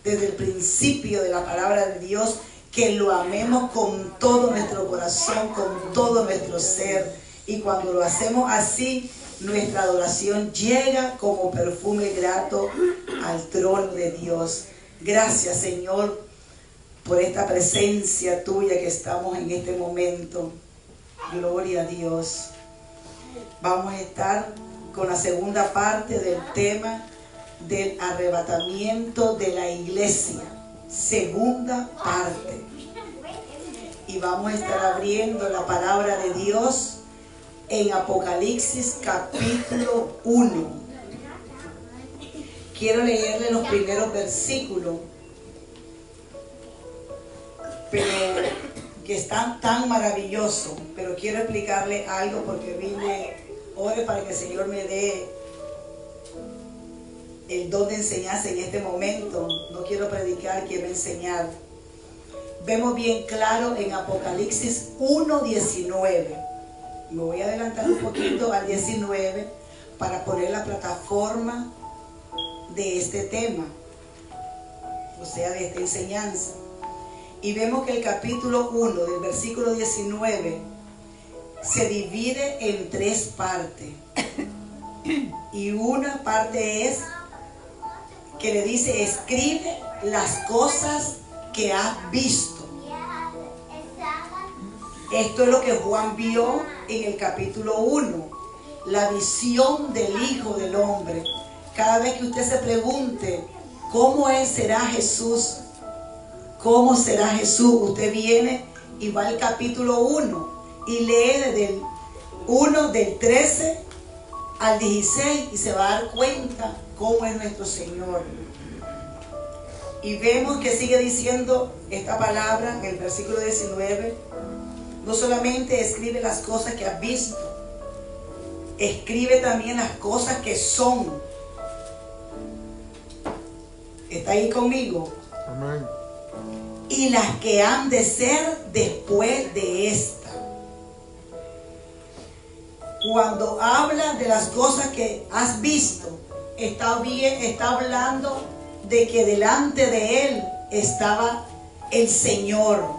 desde el principio de la palabra de Dios, que lo amemos con todo nuestro corazón, con todo nuestro ser. Y cuando lo hacemos así, nuestra adoración llega como perfume grato al trono de Dios. Gracias, Señor, por esta presencia tuya que estamos en este momento. Gloria a Dios. Vamos a estar con la segunda parte del tema del arrebatamiento de la iglesia. Segunda parte. Y vamos a estar abriendo la palabra de Dios en Apocalipsis capítulo 1. Quiero leerle los primeros versículos, pero que están tan maravillosos. Pero quiero explicarle algo porque vine, ore para que el Señor me dé el don de enseñanza en este momento. No quiero predicar, quiero enseñar. Vemos bien claro en Apocalipsis 1:19. Me voy a adelantar un poquito al 19 para poner la plataforma de este tema, o sea, de esta enseñanza. Y vemos que el capítulo 1 del versículo 19 se divide en tres partes. Y una parte es que le dice: escribe las cosas que has visto. Esto es lo que Juan vio en el capítulo 1, la visión del Hijo del Hombre. Cada vez que usted se pregunte cómo será Jesús, cómo será Jesús, usted viene y va al capítulo 1 y lee desde el 1 del 13 al 16 y se va a dar cuenta cómo es nuestro Señor. Y vemos que sigue diciendo esta palabra en el versículo 19. No solamente escribe las cosas que has visto, escribe también las cosas que son. ¿Está ahí conmigo? Amén. Y las que han de ser después de esta. Cuando habla de las cosas que has visto, está hablando de que delante de él estaba el Señor.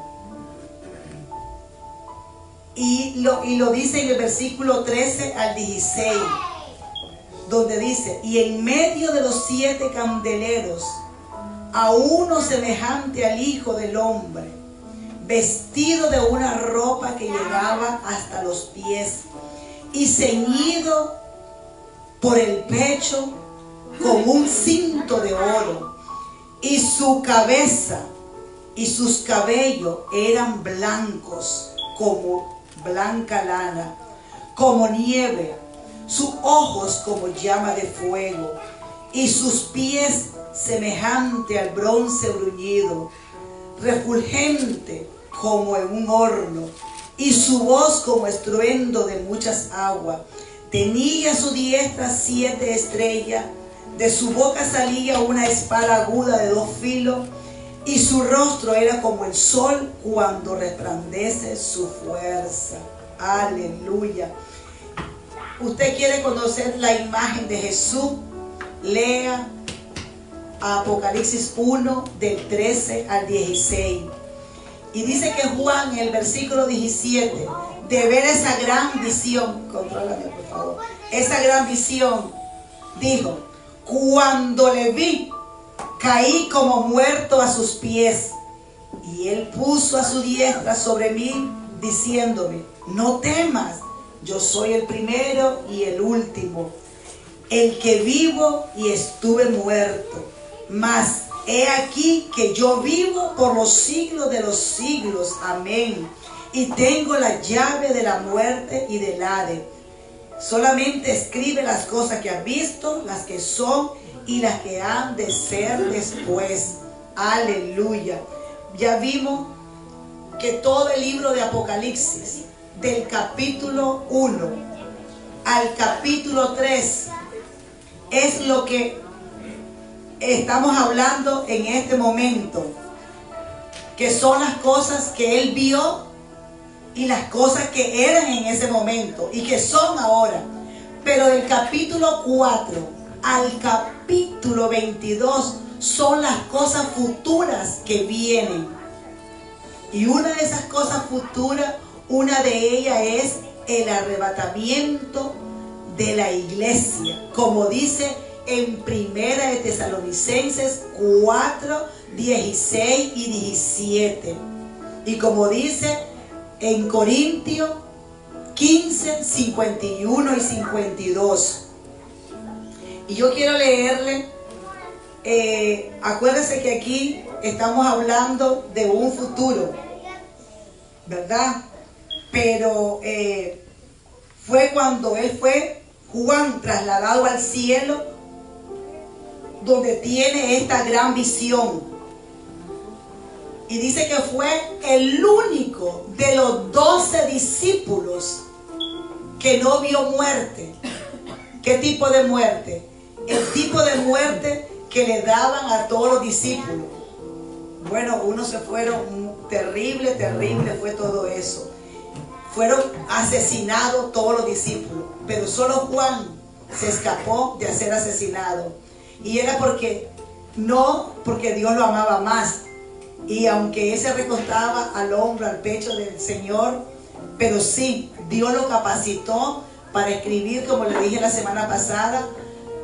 Y lo dice en el versículo 13 al 16, donde dice: y en medio de los 7 candeleros, a uno semejante al Hijo del Hombre, vestido de una ropa que llegaba hasta los pies, y ceñido por el pecho con un cinto de oro, y su cabeza y sus cabellos eran blancos como blanca lana, como nieve, sus ojos como llama de fuego, y sus pies semejante al bronce bruñido, refulgente como en un horno, y su voz como estruendo de muchas aguas. Tenía a su diestra 7 estrellas, de su boca salía una espada aguda de 2 filos, y su rostro era como el sol cuando resplandece su fuerza. Aleluya. Usted quiere conocer la imagen de Jesús, lea Apocalipsis 1 del 13 al 16. Y dice que Juan en el versículo 17, de ver esa gran visión, contrólame por favor, esa gran visión, dijo: cuando le vi, caí como muerto a sus pies, y él puso a su diestra sobre mí, diciéndome: no temas, yo soy el primero y el último, el que vivo y estuve muerto, mas he aquí que yo vivo por los siglos de los siglos. Amén. Y tengo la llave de la muerte y del Hades. Solamente escribe las cosas que has visto, las que son y las que han de ser después. Aleluya. Ya vimos que todo el libro de Apocalipsis, del capítulo 1 al capítulo 3, es lo que estamos hablando en este momento, que son las cosas que él vio y las cosas que eran en ese momento y que son ahora. Pero del capítulo 4 al capítulo 22 son las cosas futuras que vienen. Y una de esas cosas futuras, una de ellas es el arrebatamiento de la iglesia, como dice en Primera de Tesalonicenses 4, 16 y 17. Y como dice en Corintios 15, 51 y 52. Y yo quiero leerle, acuérdense que aquí estamos hablando de un futuro, ¿verdad? Pero fue cuando Juan trasladado al cielo, donde tiene esta gran visión. Y dice que fue el único de los 12 discípulos que no vio muerte. ¿Qué tipo de muerte? El tipo de muerte que le daban a todos los discípulos. Bueno, unos se fueron, terrible fue todo eso. Fueron asesinados todos los discípulos, pero solo Juan se escapó de ser asesinado. Y era porque Dios lo amaba más. Y aunque él se recostaba al hombro, al pecho del Señor, pero sí, Dios lo capacitó para escribir, como le dije la semana pasada,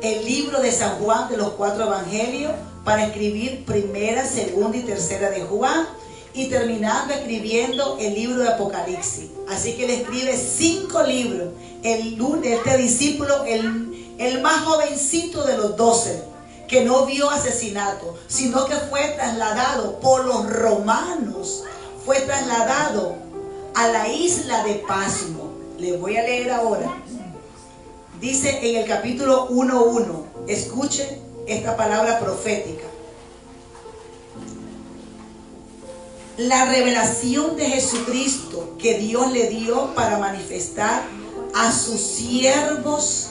el libro de San Juan, de los 4 evangelios, para escribir primera, segunda y tercera de Juan, y terminando escribiendo el libro de Apocalipsis. Así que él escribe 5 libros. Este discípulo, el más jovencito de los 12, que no vio asesinato, sino que fue trasladado por los romanos, fue trasladado a la isla de Pasmo. Les voy a leer ahora. Dice en el capítulo 1:1, escuchen esta palabra profética. La revelación de Jesucristo que Dios le dio para manifestar a sus siervos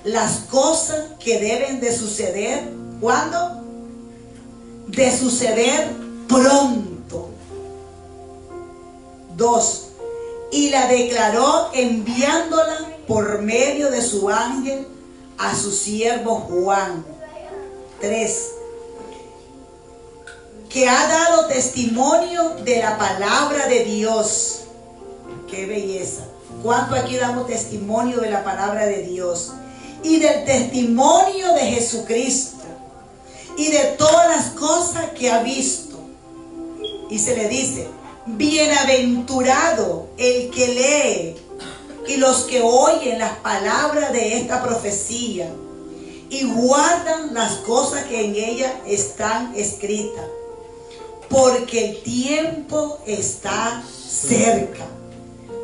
las cosas que deben de suceder. ¿Cuándo? De suceder pronto. 2. Y la declaró enviándola por medio de su ángel a su siervo Juan. 3. Que ha dado testimonio de la palabra de Dios. ¡Qué belleza! ¿Cuánto aquí damos testimonio de la palabra de Dios? Y del testimonio de Jesucristo, y de todas las cosas que ha visto. Y se le dice: bienaventurado el que lee y los que oyen las palabras de esta profecía y guardan las cosas que en ella están escritas, porque el tiempo está cerca.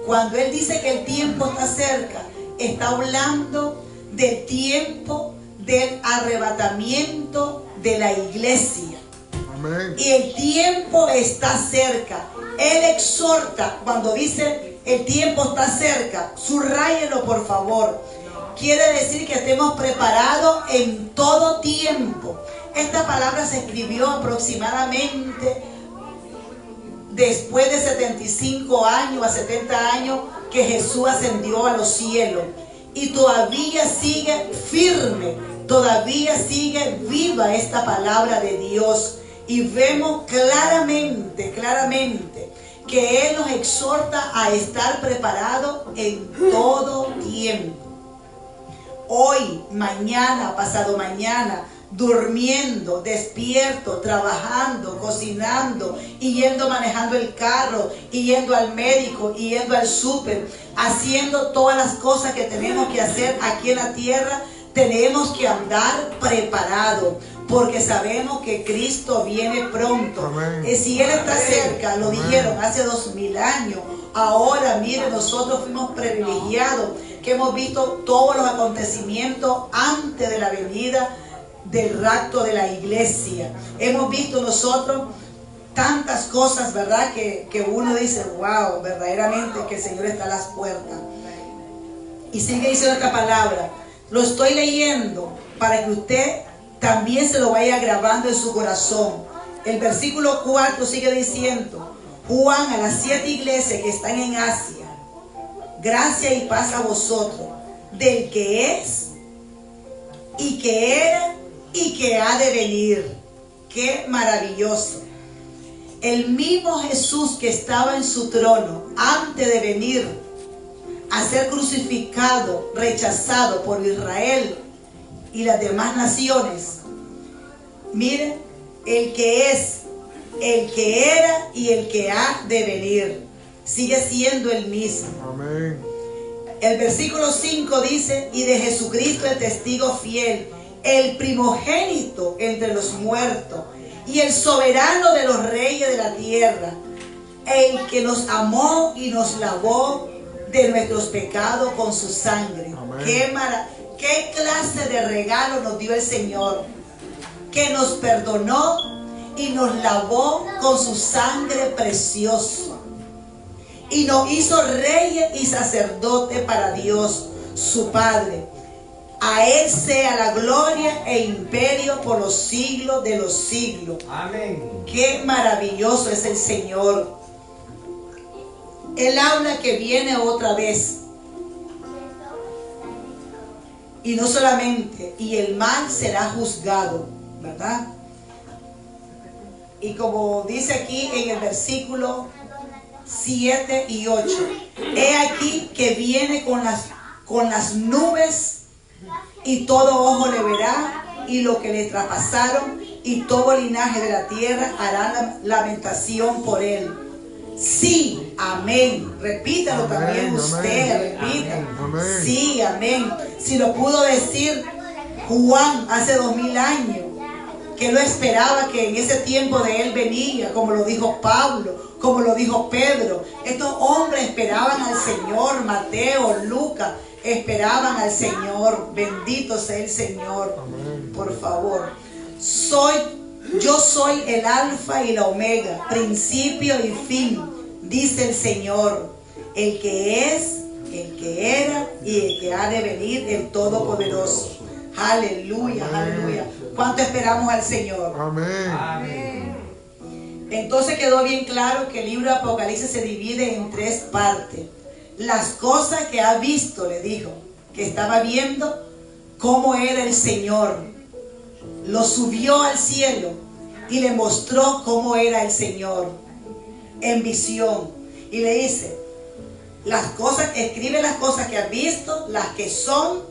Cuando él dice que el tiempo está cerca, está hablando del tiempo del arrebatamiento de la iglesia. Amén. Y el tiempo está cerca. Él exhorta cuando dice el tiempo está cerca. Subrayelo, por favor. Quiere decir que estemos preparados en todo tiempo. Esta palabra se escribió aproximadamente después de 75 años a 70 años que Jesús ascendió a los cielos. Y todavía sigue firme, todavía sigue viva esta palabra de Dios. Y vemos claramente que Él nos exhorta a estar preparados en todo tiempo. Hoy, mañana, pasado mañana, durmiendo, despierto, trabajando, cocinando, y yendo manejando el carro, y yendo al médico, y yendo al súper, haciendo todas las cosas que tenemos que hacer aquí en la tierra. Tenemos que andar preparados, porque sabemos que Cristo viene pronto. Si Él está cerca, lo dijeron hace 2000 años. Ahora, mire, nosotros fuimos privilegiados, que hemos visto todos los acontecimientos antes de la venida del rapto de la iglesia. Hemos visto nosotros tantas cosas, ¿verdad? Que uno dice, wow, verdaderamente que el Señor está a las puertas. Y sigue diciendo esta palabra. Lo estoy leyendo para que usted también se lo vaya grabando en su corazón. El versículo 4 sigue diciendo: Juan, a las 7 iglesias que están en Asia, gracia y paz a vosotros, del que es, y que era, y que ha de venir. Qué maravilloso. El mismo Jesús que estaba en su trono antes de venir a ser crucificado, rechazado por Israel y las demás naciones. Miren, el que es, el que era y el que ha de venir, sigue siendo el mismo. Amén. El versículo 5 dice, y de Jesucristo el testigo fiel, el primogénito entre los muertos, y el soberano de los reyes de la tierra, el que nos amó y nos lavó de nuestros pecados con su sangre. ¿Qué clase de regalo nos dio el Señor? Que nos perdonó y nos lavó con su sangre preciosa. Y nos hizo reyes y sacerdotes para Dios, su Padre. A Él sea la gloria e imperio por los siglos de los siglos. Amén. Qué maravilloso es el Señor. Él habla que viene otra vez. Y no solamente, y el mal será juzgado, ¿verdad? Y como dice aquí en el versículo 7 y 8, he aquí que viene con las nubes, y todo ojo le verá, y lo que le traspasaron, y todo linaje de la tierra hará lamentación por él. Sí, amén. Repítalo amén, también usted, amén, repita. Amén. Sí, amén. Si lo pudo decir Juan hace 2000 años, que no esperaba que en ese tiempo de él venía, como lo dijo Pablo, como lo dijo Pedro. Estos hombres esperaban al Señor. Mateo, Lucas, esperaban al Señor. Bendito sea el Señor. Amén. Por favor. Yo soy el alfa y la omega, principio y fin, dice el Señor, el que es, el que era y el que ha de venir, el Todopoderoso. Aleluya, aleluya. ¿Cuánto esperamos al Señor? Amén. Amén. Entonces quedó bien claro que el libro de Apocalipsis se divide en 3 partes. Las cosas que ha visto, le dijo, que estaba viendo cómo era el Señor. Lo subió al cielo y le mostró cómo era el Señor en visión. Y le dice, escribe las cosas que has visto, las que son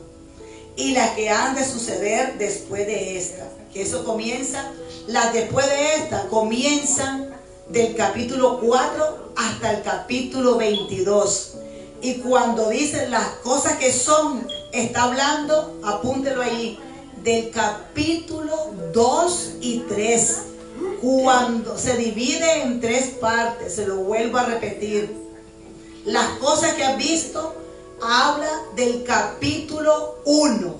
y las que han de suceder después de esta. Que eso comienza, las después de esta comienzan del capítulo 4 hasta el capítulo 22. Y cuando dice las cosas que son, está hablando, apúntelo ahí, del capítulo 2 y 3. Cuando se divide en 3 partes, se lo vuelvo a repetir. Las cosas que has visto habla del capítulo 1,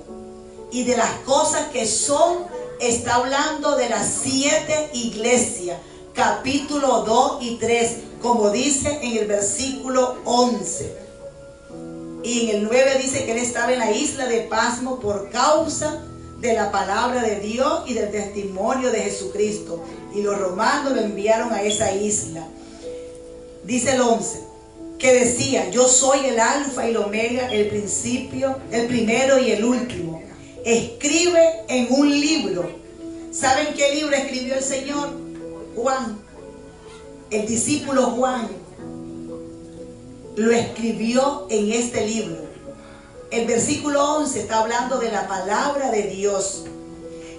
y de las cosas que son está hablando de las 7 iglesias, capítulo 2 y 3, como dice en el versículo 11. Y en el 9 dice que él estaba en la isla de Pasmo por causa de la palabra de Dios y del testimonio de Jesucristo. Y los romanos lo enviaron a esa isla. Dice el 11, que decía, yo soy el alfa y el omega, el principio, el primero y el último. Escribe en un libro. ¿Saben qué libro escribió el Señor? Juan, el discípulo Juan, lo escribió en este libro. El versículo 11 está hablando de la palabra de Dios.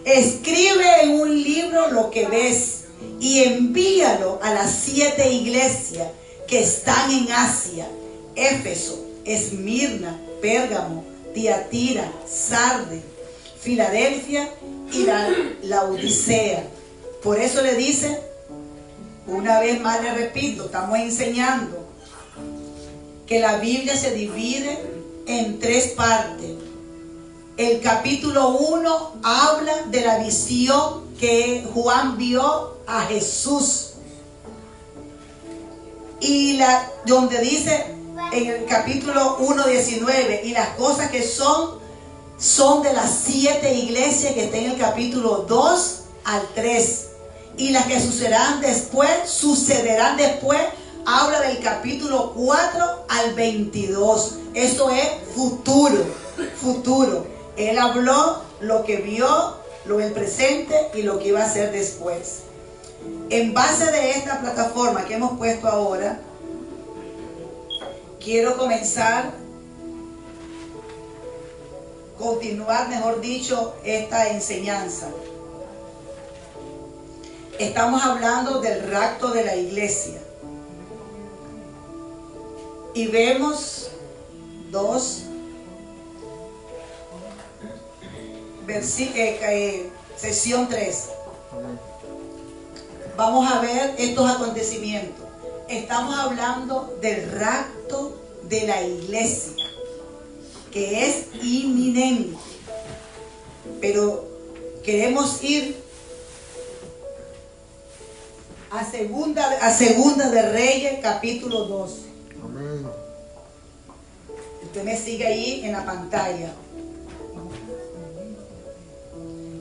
Escribe en un libro lo que ves y envíalo a las 7 iglesias que están en Asia: Éfeso, Esmirna, Pérgamo, Tiatira, Sardes, Filadelfia y la Laodicea. Por eso le dice, una vez más le repito, estamos enseñando que la Biblia se divide en 3 partes. El capítulo 1 habla de la visión que Juan vio a Jesús. Y donde dice en el capítulo 1:19, y las cosas que son de las 7 iglesias que están en el capítulo 2 al 3. Y las que sucederán después, habla del capítulo 4 al 22. Eso es futuro. Él habló lo que vio lo del presente y lo que iba a hacer después. En base de esta plataforma que hemos puesto ahora, quiero continuar, mejor dicho, esta enseñanza. Estamos hablando del rapto de la iglesia. Y vemos sección 3. Vamos a ver estos acontecimientos. Estamos hablando del rapto de la iglesia, que es inminente. Pero queremos ir a segunda de Reyes, capítulo 12. Amén. Usted me sigue ahí en la pantalla.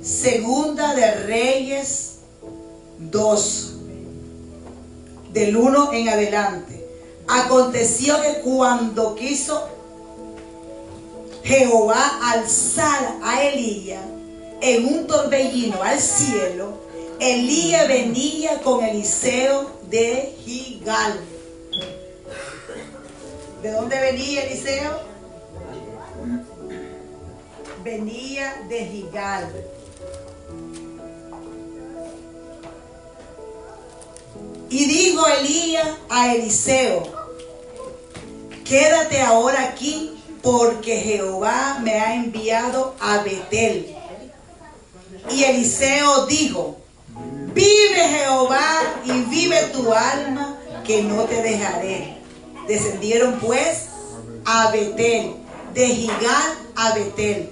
Segunda de Reyes 2, del 1 en adelante. Aconteció que cuando quiso Jehová alzar a Elías en un torbellino al cielo, Elías venía con Eliseo de Gigal. ¿De dónde venía Eliseo? Venía de Gigal. Y dijo Elías a Eliseo: quédate ahora aquí, porque Jehová me ha enviado a Betel. Y Eliseo dijo: vive Jehová y vive tu alma, que no te dejaré. Descendieron pues a Betel, de Gigal a Betel.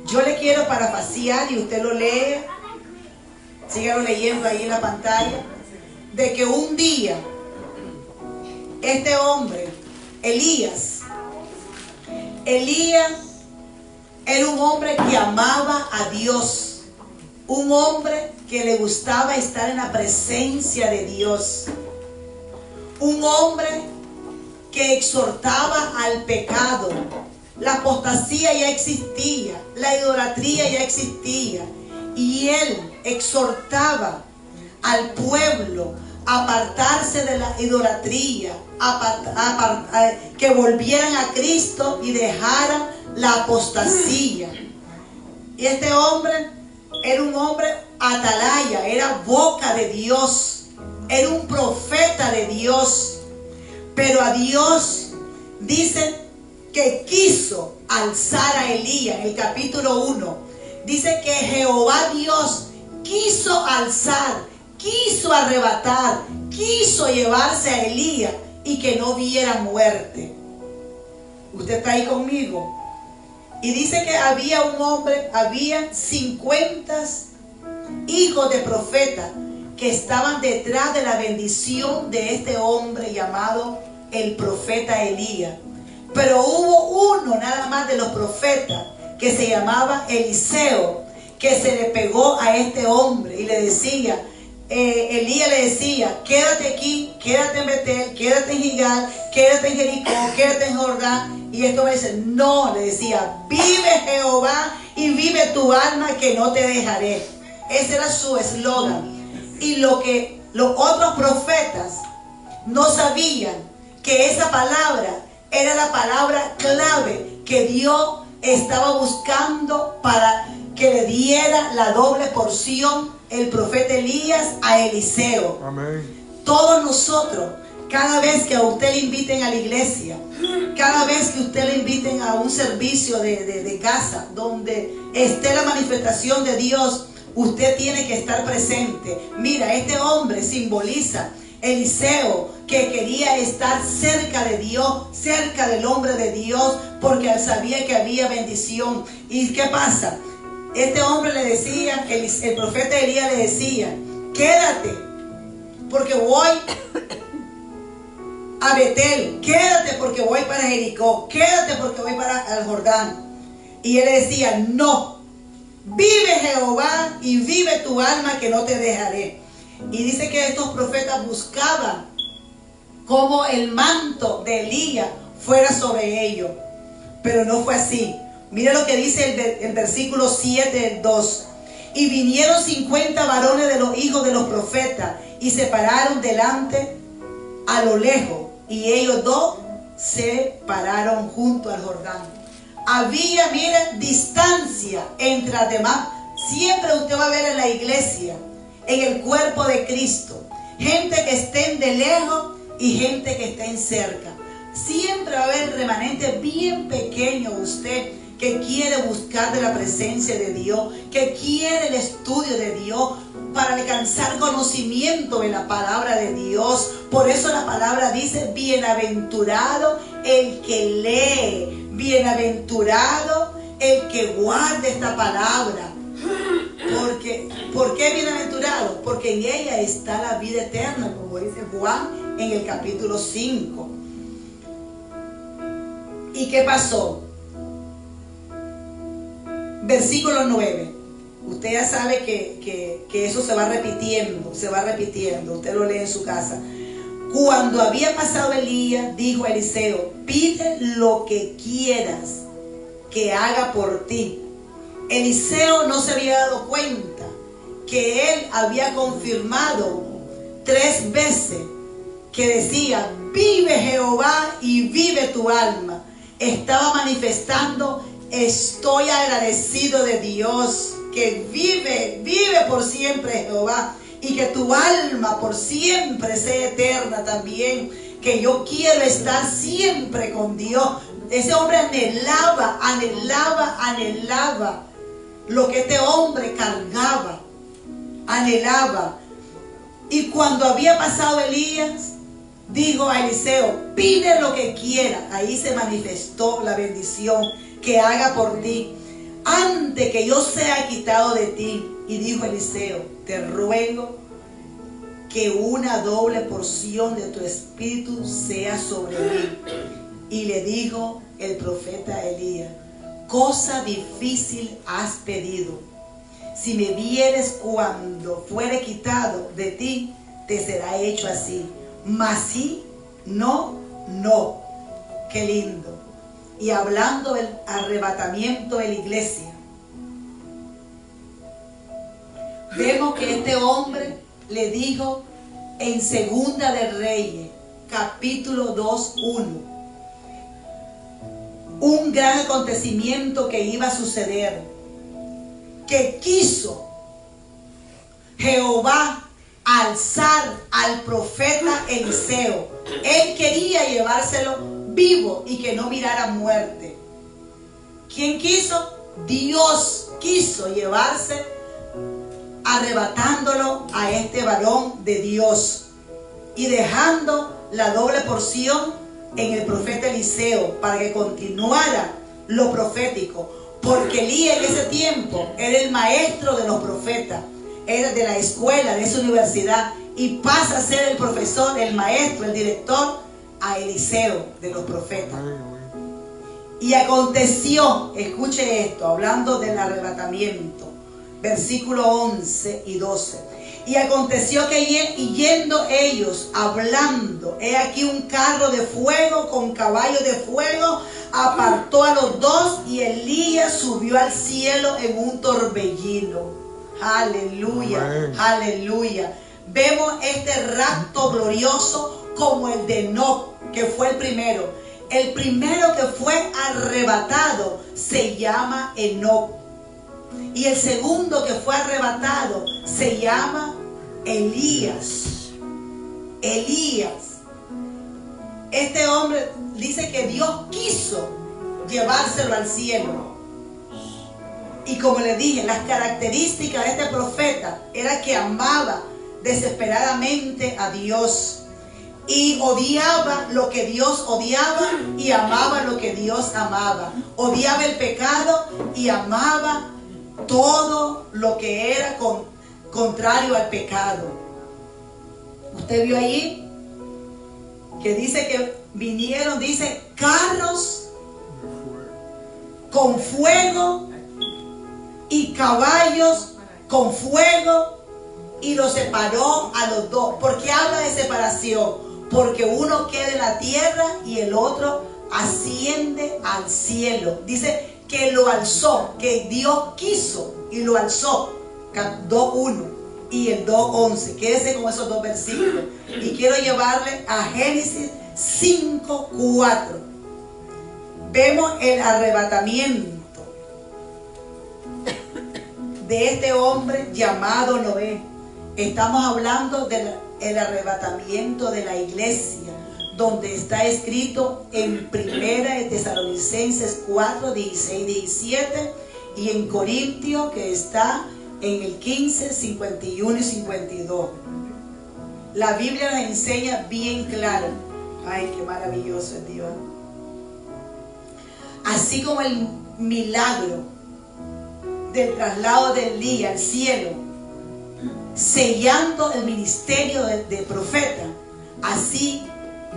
Yo le quiero parafasear y usted lo lee, sígalo leyendo ahí en la pantalla, de que un día este hombre, Elías era un hombre que amaba a Dios, un hombre que le gustaba estar en la presencia de Dios, un hombre que exhortaba al pecado. La apostasía ya existía, la idolatría ya existía, y él exhortaba al pueblo a apartarse de la idolatría, que volvieran a Cristo y dejaran la apostasía. Y este hombre era un hombre atalaya, era boca de Dios, era un profeta de Dios, pero a Dios dice que quiso alzar a Elías. En el capítulo 1 dice que Jehová Dios quiso alzar, quiso arrebatar, quiso llevarse a Elías y que no viera muerte. ¿Usted está ahí conmigo? Y dice que había un hombre, había 50 hijos de profetas que estaban detrás de la bendición de este hombre llamado el profeta Elías. Pero hubo uno nada más de los profetas que se llamaba Eliseo, que se le pegó a este hombre y le decía, Elías le decía: quédate aquí, quédate en Betel, quédate en Gigal, quédate en Jericó, quédate en Jordán. Y esto me dice: no, le decía, vive Jehová y vive tu alma, que no te dejaré. Ese era su eslogan. Y lo que los otros profetas no sabían, que esa palabra era la palabra clave que Dios estaba buscando para que le diera la doble porción el profeta Elías a Eliseo. Amén. Todos nosotros, cada vez que a usted le inviten a la iglesia, cada vez que usted le inviten a un servicio de casa donde esté la manifestación de Dios, usted tiene que estar presente. Mira, este hombre simboliza Eliseo, que quería estar cerca de Dios, cerca del hombre de Dios, porque él sabía que había bendición. ¿Y qué pasa? Este hombre le decía, el profeta Elías le decía: quédate, porque voy a Betel, quédate porque voy para Jericó, quédate porque voy para el Jordán. Y él le decía: no, vive Jehová y vive tu alma, que no te dejaré. Y dice que estos profetas buscaban cómo el manto de Elías fuera sobre ellos, pero no fue así. Mira lo que dice el versículo 7 del 2. Y vinieron 50 varones de los hijos de los profetas y se pararon delante a lo lejos, y ellos dos se pararon junto al Jordán. Había, mira, distancia entre las demás. Siempre usted va a ver en la iglesia, en el cuerpo de Cristo, gente que estén de lejos y gente que estén cerca. Siempre va a haber remanente bien pequeño usted que quiere buscar de la presencia de Dios, que quiere el estudio de Dios para alcanzar conocimiento en la palabra de Dios. Por eso la palabra dice: bienaventurado el que lee, bienaventurado el que guarda esta palabra. ¿Por qué bienaventurado? Porque en ella está la vida eterna, como dice Juan en el capítulo 5. ¿Y qué pasó? Versículo 9. Usted ya sabe que eso se va repitiendo, usted lo lee en su casa. Cuando había pasado Elías, dijo a Eliseo: pide lo que quieras que haga por ti. Eliseo no se había dado cuenta que él había confirmado 3 veces que decía: vive Jehová y vive tu alma. Estaba manifestando: estoy agradecido de Dios, que vive por siempre Jehová, y que tu alma por siempre sea eterna también, que yo quiero estar siempre con Dios. Ese hombre anhelaba lo que este hombre cargaba, anhelaba. Y cuando había pasado Elías, dijo a Eliseo: pide lo que quiera. Ahí se manifestó la bendición que haga por ti, antes que yo sea quitado de ti. Y dijo Eliseo: te ruego que una doble porción de tu espíritu sea sobre mí. Y le dijo el profeta Elías: cosa difícil has pedido. Si me vieres cuando fuere quitado de ti, te será hecho así. Mas sí, no, no. Qué lindo. Y hablando del arrebatamiento de la iglesia, vemos que este hombre le dijo en Segunda de Reyes, capítulo 2:1, un gran acontecimiento que iba a suceder, que quiso Jehová alzar al profeta Eliseo. Él quería llevárselo vivo y que no mirara muerte. ¿Quién quiso? Dios quiso llevarse, arrebatándolo a este varón de Dios y dejando la doble porción en el profeta Eliseo para que continuara lo profético, porque Elías en ese tiempo era el maestro de los profetas, era de la escuela, de esa universidad, y pasa a ser el profesor, el maestro, el director a Eliseo de los profetas. Y aconteció, escuche esto, hablando del arrebatamiento, versículo 11 y 12. Y aconteció que yendo ellos hablando, he aquí un carro de fuego con caballos de fuego apartó a los dos, y Elías subió al cielo en un torbellino. Aleluya, amén. Aleluya. Vemos este rapto glorioso como el de Enoc, que fue el primero. El primero que fue arrebatado se llama Enoc. Y el segundo que fue arrebatado se llama Elías. Elías. Este hombre dice que Dios quiso llevárselo al cielo. Y como les dije, las características de este profeta era que amaba desesperadamente a Dios. Y odiaba lo que Dios odiaba y amaba lo que Dios amaba. Odiaba el pecado y amaba todo lo que era contrario al pecado. Usted vio allí que dice que vinieron, dice, carros con fuego y caballos con fuego, y los separó a los dos. ¿Por qué habla de separación? Porque uno queda en la tierra y el otro asciende al cielo. Dice que lo alzó, que Dios quiso y lo alzó. 2:1 y el 2:11. Quédese con esos dos versículos. Y quiero llevarle a Génesis 5:4. Vemos el arrebatamiento de este hombre llamado Noé. Estamos hablando del arrebatamiento de la iglesia, donde está escrito en 1 de Tesalonicenses 4, 16, 17, y en Corintios, que está en el 15, 51 y 52. La Biblia nos enseña bien claro. Ay, qué maravilloso es Dios. Así como el milagro del traslado de Elías al cielo, sellando el ministerio de profeta, así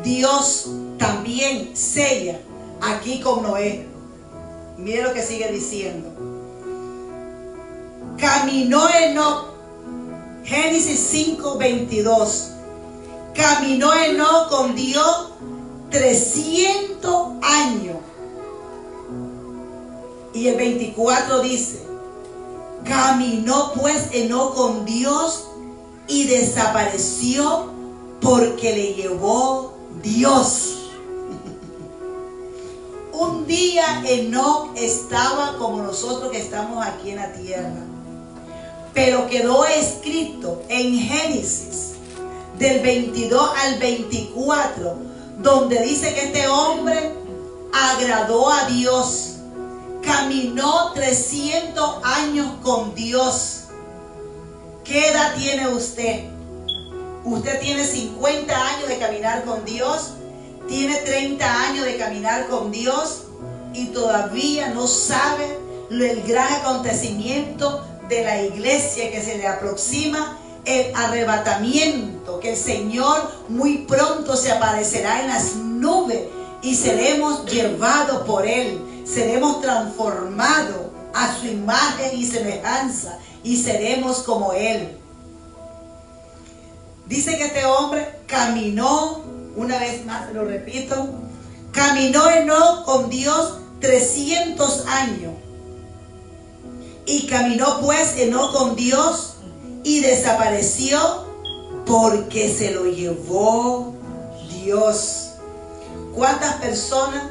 Dios también sella aquí con Noé. Mire lo que sigue diciendo. Caminó Enoc, Génesis 5:22. Caminó Enoc con Dios 300 años. Y el 24 dice: caminó pues Enoc con Dios y desapareció porque le llevó Dios. Un día Enoc estaba como nosotros que estamos aquí en la tierra, pero quedó escrito en Génesis del 22 al 24, donde dice que este hombre agradó a Dios. Caminó 300 años con Dios. ¿Qué edad tiene usted? Usted tiene 50 años de caminar con Dios, tiene 30 años de caminar con Dios y todavía no sabe el gran acontecimiento de la iglesia que se le aproxima, el arrebatamiento, que el Señor muy pronto se aparecerá en las nubes y seremos llevados por Él. Seremos transformados a su imagen y semejanza y seremos como Él. Dice que este hombre caminó, una vez más lo repito, caminó Enoc con Dios 300 años. Y caminó pues Enoc con Dios y desapareció porque se lo llevó Dios. ¿Cuántas personas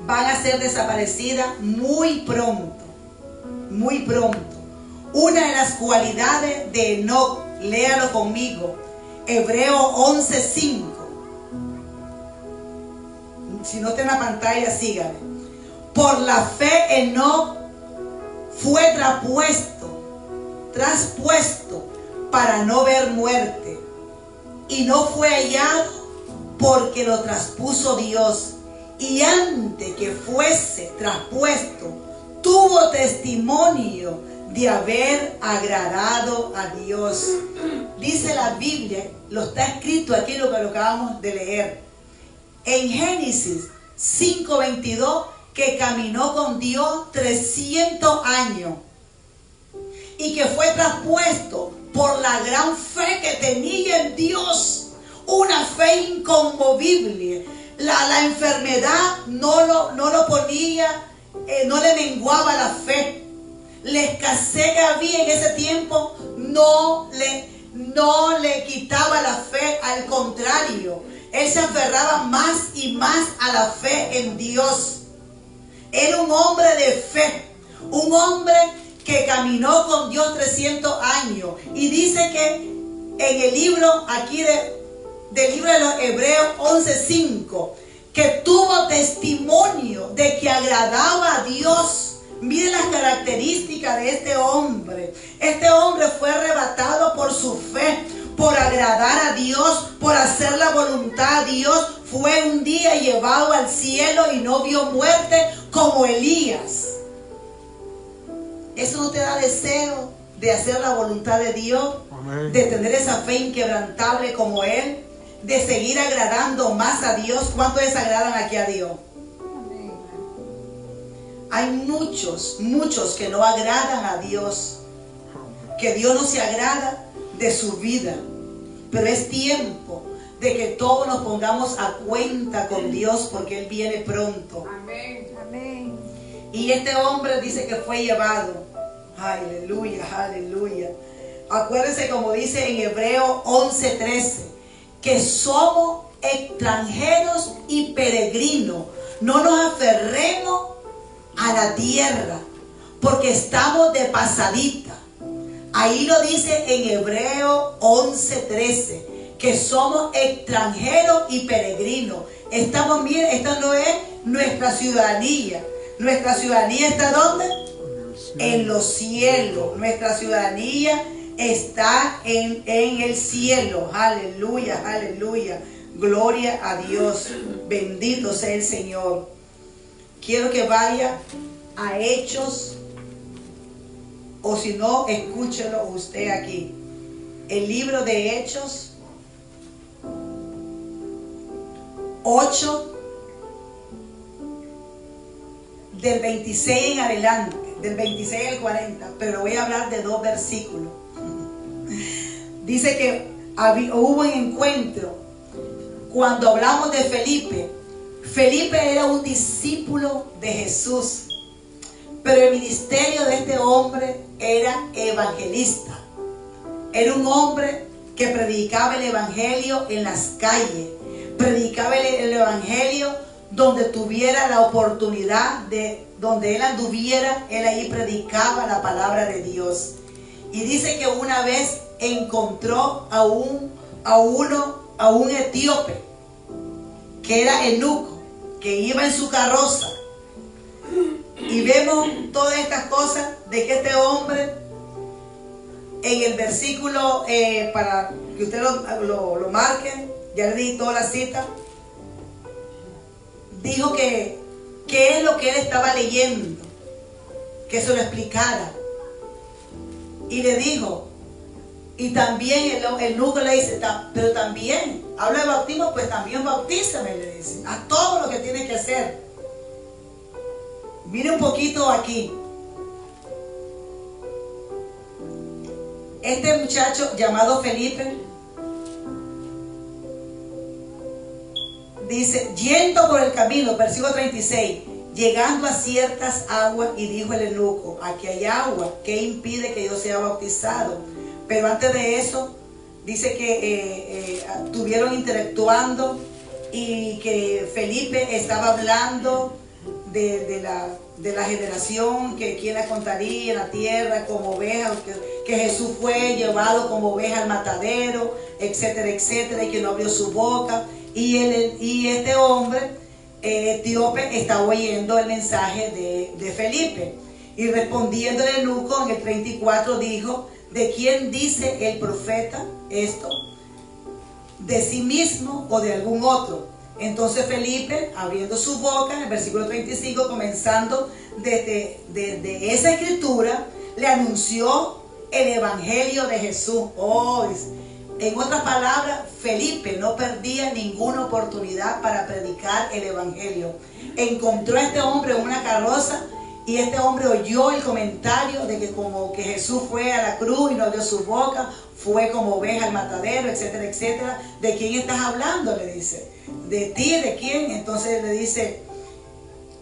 van a ser desaparecidas muy pronto? Muy pronto. Una de las cualidades de Enoc, léalo conmigo, Hebreos 11:5. Si no está en la pantalla, sígame. Por la fe Enoc fue traspuesto para no ver muerte, y no fue hallado porque lo traspuso Dios. Y antes que fuese traspuesto, tuvo testimonio de haber agradado a Dios. Dice la Biblia, lo está escrito aquí lo que lo acabamos de leer, en Génesis 5:22, que caminó con Dios 300 años y que fue traspuesto por la gran fe que tenía en Dios, una fe inconmovible. La enfermedad no lo ponía, no le menguaba la fe. La escasez que había en ese tiempo no le quitaba la fe, al contrario, él se aferraba más y más a la fe en Dios. Era un hombre de fe, un hombre que caminó con Dios 300 años. Y dice que en el libro aquí del libro de los Hebreos 11:5, que tuvo testimonio de que agradaba a Dios. Miren las características de este hombre. Este hombre fue arrebatado por su fe, por agradar a Dios, por hacer la voluntad de Dios. Fue un día llevado al cielo y no vio muerte como Elías. ¿Eso no te da deseo de hacer la voluntad de Dios? Amén. De tener esa fe inquebrantable como Él, de seguir agradando más a Dios. ¿Cuántos desagradan aquí a Dios? Amén. Hay muchos que no agradan a Dios, que Dios no se agrada de su vida. Pero es tiempo de que todos nos pongamos a cuenta con Dios, porque Él viene pronto. Amén. Amén. Y este hombre dice que fue llevado. Aleluya, aleluya. Acuérdense como dice en Hebreos 11:13, que somos extranjeros y peregrinos. No nos aferremos a la tierra, porque estamos de pasadita. Ahí lo dice en Hebreos 11:13, que somos extranjeros y peregrinos. Estamos, miren, esta no es nuestra ciudadanía. Nuestra ciudadanía está ¿dónde? En los cielos. Nuestra ciudadanía está en el cielo. Aleluya, aleluya. Gloria a Dios. Bendito sea el Señor. Quiero que vaya a Hechos, o si no, escúchelo usted aquí. El libro de Hechos 8, del 26 en adelante, del 26 al 40, pero voy a hablar de 2 versículos. Dice que hubo un encuentro cuando hablamos de Felipe. Felipe era un discípulo de Jesús, pero el ministerio de este hombre era evangelista. Era un hombre que predicaba el evangelio en las calles, predicaba el evangelio donde tuviera la oportunidad, de donde él anduviera, él ahí predicaba la palabra de Dios. Y dice que una vez encontró a un etíope, que era eunuco, que iba en su carroza. Y vemos todas estas cosas de que este hombre, en el versículo, para que usted lo marque, ya le di toda la cita, dijo que qué es lo que él estaba leyendo, que se lo explicara. Y le dijo, y también el eunuco le dice, pero también, habla de bautismo, pues también bautízame, le dice, a todo lo que tiene que hacer. Mire un poquito aquí. Este muchacho llamado Felipe dice, yendo por el camino, versículo 36, llegando a ciertas aguas, y dijo el eunuco, aquí hay agua, ¿qué impide que yo sea bautizado? Pero antes de eso, dice que estuvieron interactuando y que Felipe estaba hablando de la generación que quien la contaría en la tierra como oveja, que Jesús fue llevado como oveja al matadero, etcétera, etcétera, y que no abrió su boca. Y este hombre etíope estaba oyendo el mensaje de Felipe. Y respondiendo el eunuco en el 34 dijo, ¿de quién dice el profeta esto? ¿De sí mismo o de algún otro? Entonces Felipe, abriendo su boca, en el versículo 35, comenzando desde esa escritura, le anunció el evangelio de Jesús. En otras palabras, Felipe no perdía ninguna oportunidad para predicar el evangelio. Encontró a este hombre en una carroza, y este hombre oyó el comentario de que como que Jesús fue a la cruz y no abrió su boca, fue como oveja al matadero, etcétera, etcétera. ¿De quién estás hablando? Le dice. ¿De ti? ¿De quién? Entonces le dice,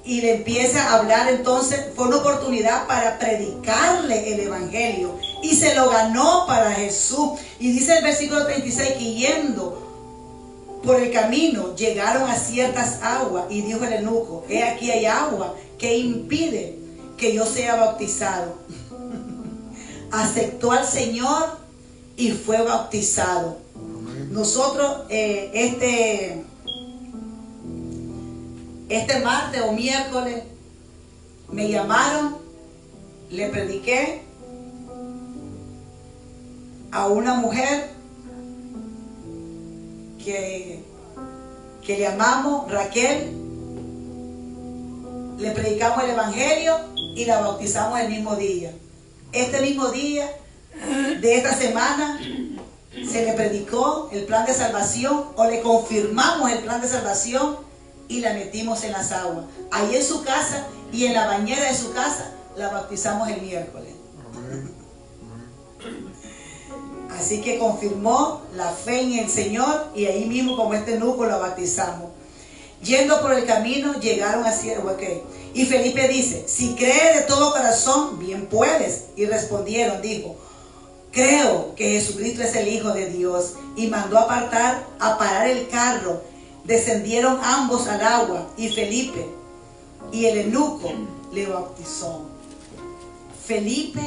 y le empieza a hablar. Entonces fue una oportunidad para predicarle el evangelio, y se lo ganó para Jesús. Y dice el versículo 36, que yendo por el camino llegaron a ciertas aguas, y dijo el eunuco, he aquí hay agua, ¿qué impide que yo sea bautizado? Aceptó al Señor y fue bautizado. Nosotros este martes o miércoles me llamaron, le prediqué a una mujer que le llamamos Raquel. Le predicamos el evangelio y la bautizamos el mismo día. Este mismo día de esta semana se le predicó el plan de salvación, o le confirmamos el plan de salvación, y la metimos en las aguas. Ahí en su casa y en la bañera de su casa la bautizamos el miércoles. Así que confirmó la fe en el Señor, y ahí mismo como este eunuco la bautizamos. Yendo por el camino, llegaron a Ciervo. Y Felipe dice, si crees de todo corazón, bien puedes. Y respondieron, dijo, creo que Jesucristo es el Hijo de Dios. Y mandó a parar el carro. Descendieron ambos al agua, y Felipe y el eunuco le bautizó. Felipe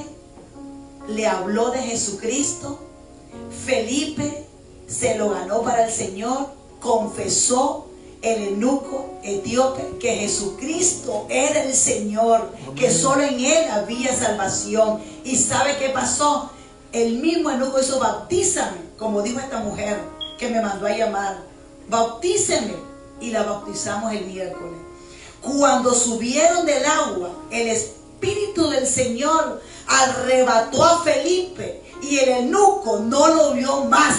le habló de Jesucristo. Felipe se lo ganó para el Señor. Confesó el eunuco etíope que Jesucristo era el Señor, que solo en Él había salvación. ¿Y sabe qué pasó? El mismo eunuco hizo, bautízame, como dijo esta mujer que me mandó a llamar, bautíceme. Y la bautizamos el miércoles. Cuando subieron del agua, el Espíritu del Señor arrebató a Felipe y el eunuco no lo vio más.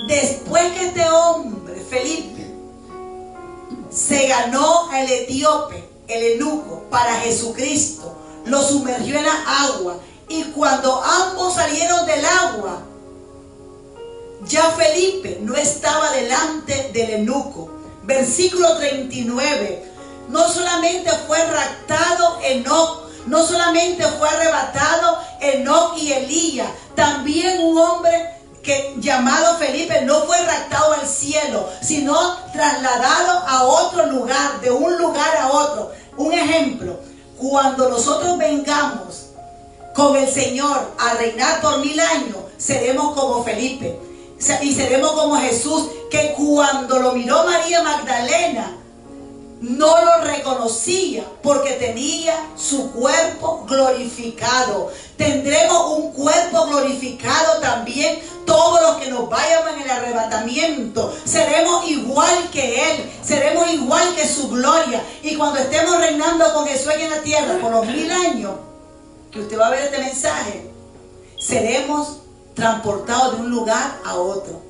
Después que este hombre, Felipe, se ganó al etíope, el eunuco, para Jesucristo, lo sumergió en la agua, y cuando ambos salieron del agua, ya Felipe no estaba delante del eunuco. Versículo 39. No solamente fue raptado Enoc, no solamente fue arrebatado Enoc y Elías, también un hombre llamado Felipe no fue raptado al cielo, sino trasladado a otro lugar, de un lugar a otro. Un ejemplo, cuando nosotros vengamos con el Señor a reinar por 1000 años, seremos como Felipe y seremos como Jesús, que cuando lo miró María Magdalena no lo reconocía porque tenía su cuerpo glorificado. Tendremos un cuerpo glorificado también todos los que nos vayamos en el arrebatamiento. Seremos igual que Él, seremos igual que su gloria. Y cuando estemos reinando con Jesús aquí en la tierra por los 1000 años, que usted va a ver este mensaje, seremos transportados de un lugar a otro.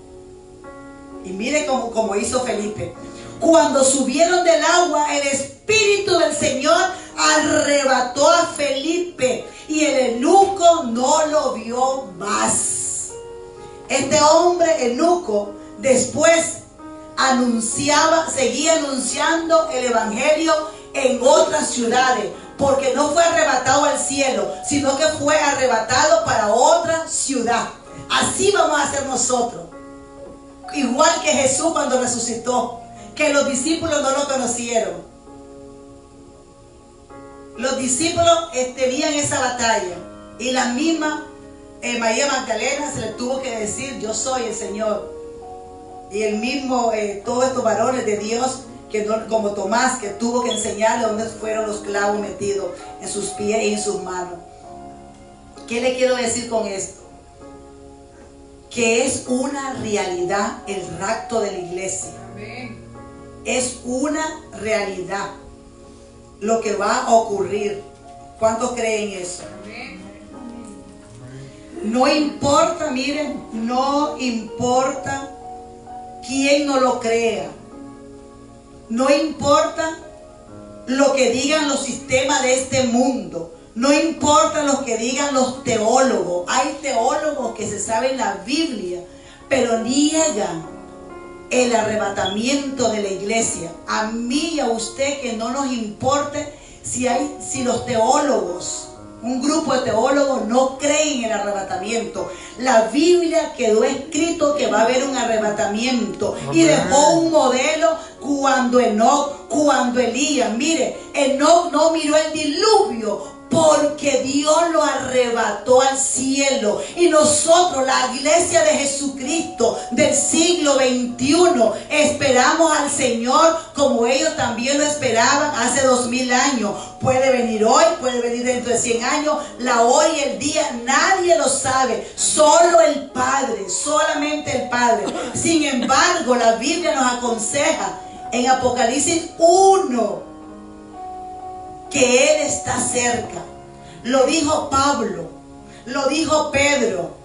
Y mire como hizo Felipe. Cuando subieron del agua, el Espíritu del Señor arrebató a Felipe y el eunuco no lo vio más. Este hombre eunuco después seguía anunciando el evangelio en otras ciudades, porque no fue arrebatado al cielo, sino que fue arrebatado para otra ciudad. Así vamos a hacer nosotros, igual que Jesús cuando resucitó, que los discípulos no lo conocieron. Los discípulos tenían esa batalla, y la misma María Magdalena se le tuvo que decir, yo soy el Señor. Y el mismo, todos estos varones de Dios, que no, como Tomás, que tuvo que enseñarle dónde fueron los clavos metidos en sus pies y en sus manos. ¿Qué le quiero decir con esto? Que es una realidad el rapto de la iglesia. Amén. Es una realidad lo que va a ocurrir. ¿Cuántos creen eso? Amén. No importa, miren, no importa quién no lo crea. No importa lo que digan los sistemas de este mundo. No importa lo que digan los teólogos. Hay teólogos que se saben la Biblia, pero niegan el arrebatamiento de la iglesia. A mí y a usted que no nos importe si los teólogos, un grupo de teólogos, no creen en el arrebatamiento. La Biblia quedó escrito que va a haber un arrebatamiento. Amén. Y dejó un modelo cuando Enoc, cuando Elías. Mire, Enoc no miró el diluvio porque Dios lo arrebató al cielo. Y nosotros, la iglesia de Jesucristo del siglo XXI, esperamos al Señor como ellos también lo esperaban hace 2000 años. Puede venir hoy, puede venir dentro de 100 años. La hora y el día nadie lo sabe, solo el Padre, solamente el Padre. Sin embargo, la Biblia nos aconseja en Apocalipsis 1 que Él está cerca. Lo dijo Pablo, lo dijo Pedro,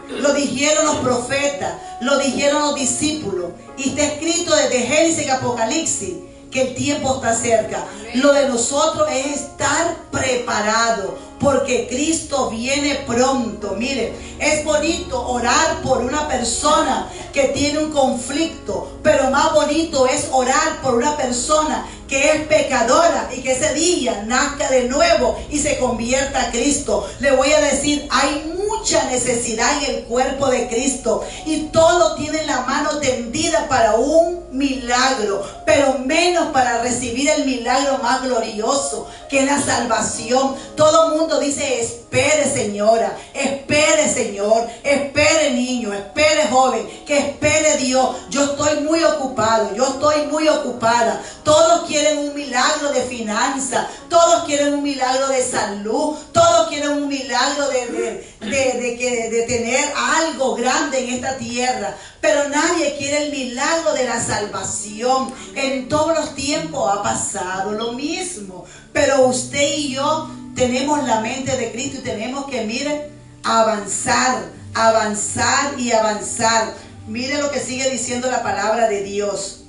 lo dijeron los profetas, lo dijeron los discípulos. Y está escrito desde Génesis y Apocalipsis que el tiempo está cerca. Lo de nosotros es estar preparado, porque Cristo viene pronto. Miren, es bonito orar por una persona que tiene un conflicto, pero más bonito es orar por una persona que es pecadora y que ese día nazca de nuevo y se convierta a Cristo. Le voy a decir, hay mucha necesidad en el cuerpo de Cristo y todos tienen la mano tendida para un milagro, pero menos para recibir el milagro más glorioso, que es la salvación. Todo el mundo dice, espere señora, espere señor, espere niño, espere joven, que espere Dios. Yo estoy muy ocupado, yo estoy muy ocupada. Todos quieren un milagro de finanzas, todos quieren un milagro de salud, todos quieren un milagro de tener algo grande en esta tierra, pero nadie quiere el milagro de la salvación. En todos los tiempos ha pasado lo mismo, pero usted y yo tenemos la mente de Cristo y tenemos que, miren, avanzar, avanzar y avanzar. Mire lo que sigue diciendo la palabra de Dios.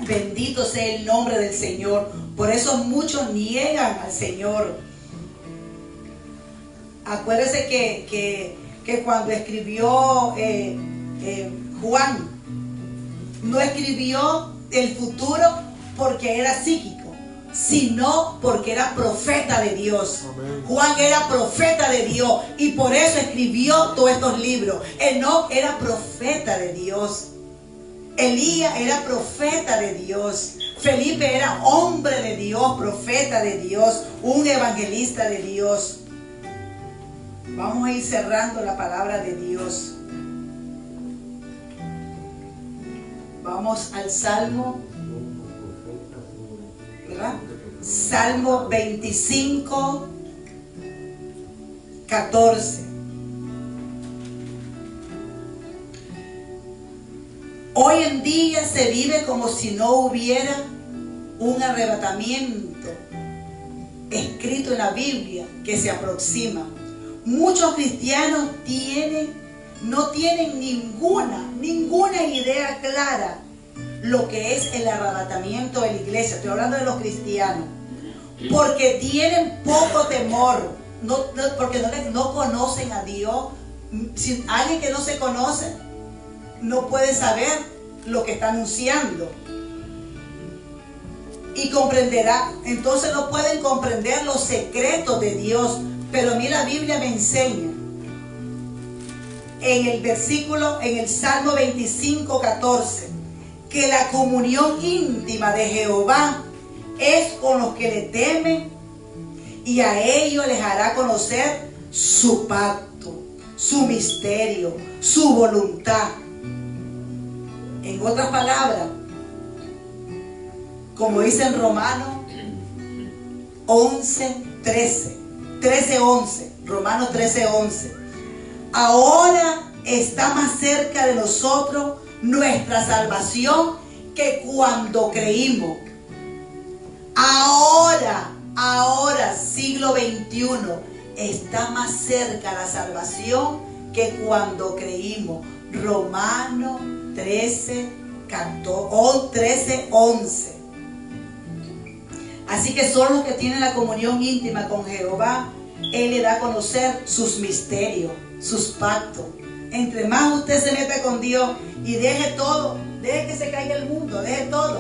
Bendito sea el nombre del Señor. Por eso muchos niegan al Señor. Acuérdese que cuando escribió Juan, no escribió el futuro porque era psíquico, sino porque era profeta de Dios. Amén. Juan era profeta de Dios y por eso escribió todos estos libros. Enoc era profeta de Dios. Elías era profeta de Dios. Felipe era hombre de Dios, profeta de Dios, un evangelista de Dios. Vamos a ir cerrando la palabra de Dios. Vamos al Salmo, ¿verdad? Salmo 25, 14. Hoy en día se vive como si no hubiera un arrebatamiento escrito en la Biblia que se aproxima. Muchos cristianos no tienen ninguna idea clara lo que es el arrebatamiento de la iglesia. Estoy hablando de los cristianos, porque tienen poco temor, porque no conocen a Dios. Si alguien que no se conoce no puede saber lo que está anunciando y comprenderá. Entonces no pueden comprender los secretos de Dios. Pero a mí la Biblia me enseña en el Salmo 25, 14, que la comunión íntima de Jehová es con los que le temen, y a ellos les hará conocer su pacto, su misterio, su voluntad. En otras palabras, como dice en Romanos 13:11, Romanos 13:11, ahora está más cerca de nosotros nuestra salvación que cuando creímos. Ahora, siglo XXI, está más cerca la salvación que cuando creímos. Romanos 13:11. Así que son los que tienen la comunión íntima con Jehová. Él le da a conocer sus misterios, sus pactos. Entre más usted se meta con Dios y deje todo, deje que se caiga el mundo, deje todo,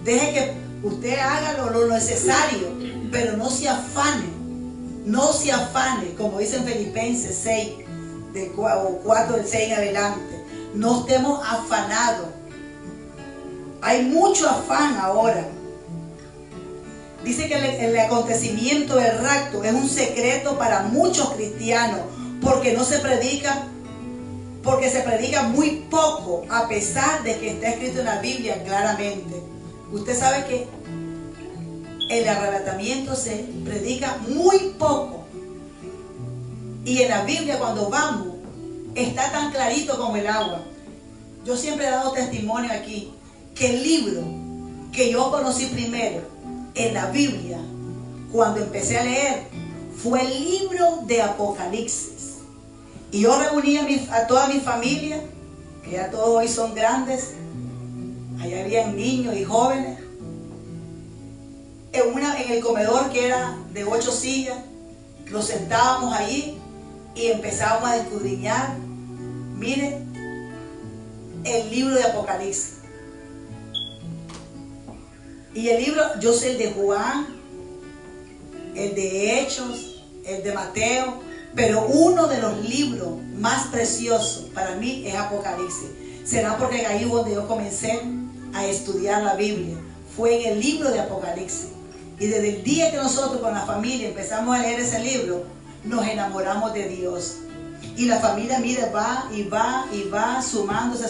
deje que usted haga lo necesario, pero no se afane, como dice en Filipenses 6, 4 del 6 en adelante. No estemos afanados. Hay mucho afán ahora. Dice que el acontecimiento del rapto es un secreto para muchos cristianos, porque se predica muy poco, a pesar de que está escrito en la Biblia claramente. Usted sabe que el arrebatamiento se predica muy poco, y en la Biblia, cuando vamos, está tan clarito como el agua. Yo siempre he dado testimonio aquí que el libro que yo conocí primero en la Biblia, cuando empecé a leer, fue el libro de Apocalipsis. Y yo reuní a toda mi familia, que ya todos hoy son grandes. Allá habían niños y jóvenes, en el comedor que era de 8 sillas, nos sentábamos ahí y empezábamos a escudriñar, mire, el libro de Apocalipsis. Y el libro, yo sé el de Juan, el de Hechos, el de Mateo, pero uno de los libros más preciosos para mí es Apocalipsis. Será porque ahí donde yo comencé a estudiar la Biblia, fue en el libro de Apocalipsis. Y desde el día que nosotros con la familia empezamos a leer ese libro, nos enamoramos de Dios. Y la familia, mire, va y va y va sumándose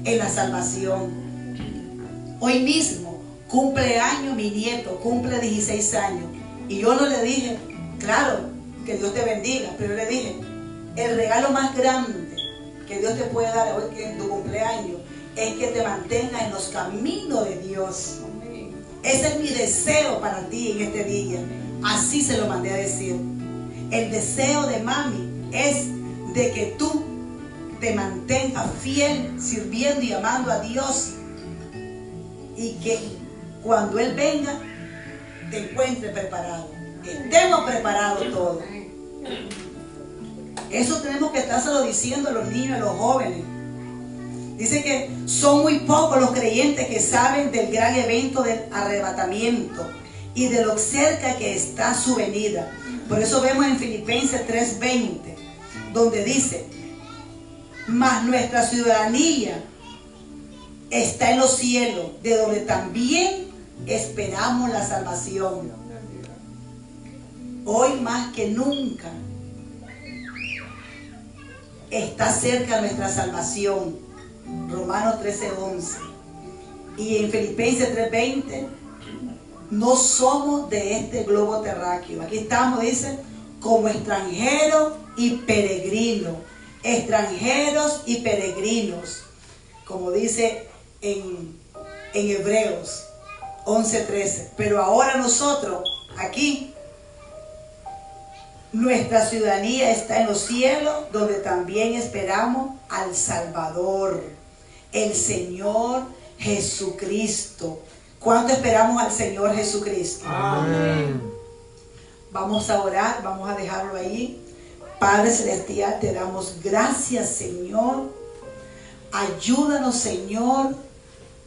en la salvación. Hoy mismo cumple año mi nieto, cumple 16 años. Y yo no le dije, claro, que Dios te bendiga, pero yo le dije, el regalo más grande que Dios te puede dar hoy que en tu cumpleaños es que te mantengas en los caminos de Dios. Ese es mi deseo para ti en este día. Así se lo mandé a decir. El deseo de mami es de que tú te mantengas fiel, sirviendo y amando a Dios. Y que cuando Él venga, te encuentre preparado. Estemos preparados todos. Eso tenemos que estárselo diciendo a los niños, a los jóvenes. Dice que son muy pocos los creyentes que saben del gran evento del arrebatamiento y de lo cerca que está su venida. Por eso vemos en Filipenses 3:20, donde dice, mas nuestra ciudadanía está en los cielos, de donde también esperamos la salvación. Hoy más que nunca está cerca nuestra salvación. Romanos 13:11. Y en Filipenses 3:20, no somos de este globo terráqueo. Aquí estamos, dice, como extranjeros y peregrinos. Extranjeros y peregrinos. Como dice en Hebreos 11:13. Pero ahora nosotros, aquí, nuestra ciudadanía está en los cielos, donde también esperamos al Salvador, el Señor Jesucristo. ¿Cuánto esperamos al Señor Jesucristo? Amén. Vamos a orar, vamos a dejarlo ahí. Padre Celestial, te damos gracias, Señor. Ayúdanos, Señor,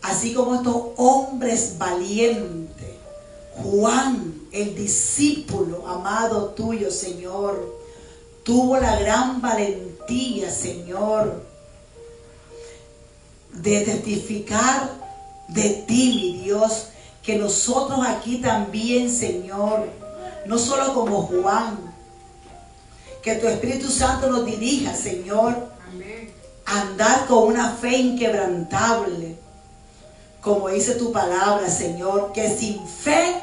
así como estos hombres valientes. Juan, el discípulo amado tuyo, Señor, tuvo la gran valentía, Señor, de testificar de ti, mi Dios, que nosotros aquí también, Señor, no solo como Juan, que tu Espíritu Santo nos dirija, Señor, a andar con una fe inquebrantable, como dice tu palabra, Señor, que sin fe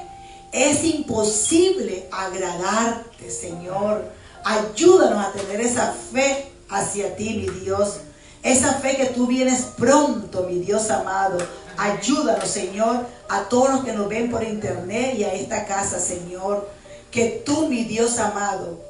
es imposible agradarte, Señor. Ayúdanos a tener esa fe hacia ti, mi Dios. Esa fe que tú vienes pronto, mi Dios amado. Ayúdanos, Señor, a todos los que nos ven por internet y a esta casa, Señor. Que tú, mi Dios amado,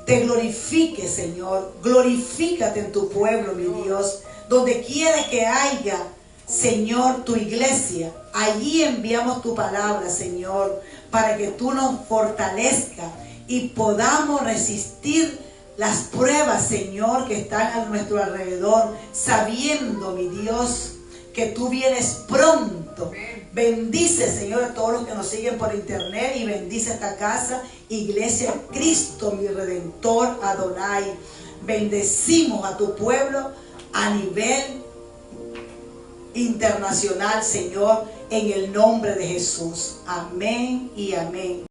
te glorifiques, Señor. Glorifícate en tu pueblo, mi Dios. Donde quiera que haya, Señor, tu iglesia, allí enviamos tu palabra, Señor, para que tú nos fortalezcas y podamos resistir las pruebas, Señor, que están a nuestro alrededor, sabiendo, mi Dios, que tú vienes pronto. Bendice, Señor, a todos los que nos siguen por internet y bendice esta casa, Iglesia Cristo, mi Redentor, Adonai. Bendecimos a tu pueblo a nivel internacional, Señor, en el nombre de Jesús. Amén y amén.